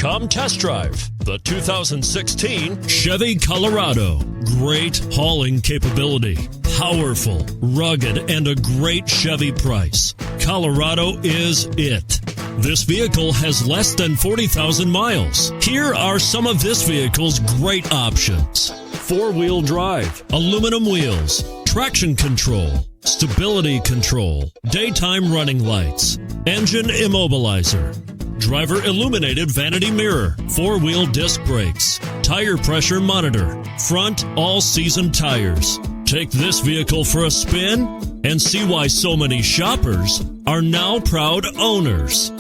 Come test drive the 2016 Chevy Colorado. Great hauling capability, powerful, rugged, and a great Chevy price. Colorado is it. This vehicle has less than 40,000 miles. Here are some of this vehicle's great options: four-wheel drive, aluminum wheels, traction control, stability control, daytime running lights, engine immobilizer, driver illuminated vanity mirror, four-wheel disc brakes, tire pressure monitor, front all-season tires. Take this vehicle for a spin and see why so many shoppers are now proud owners.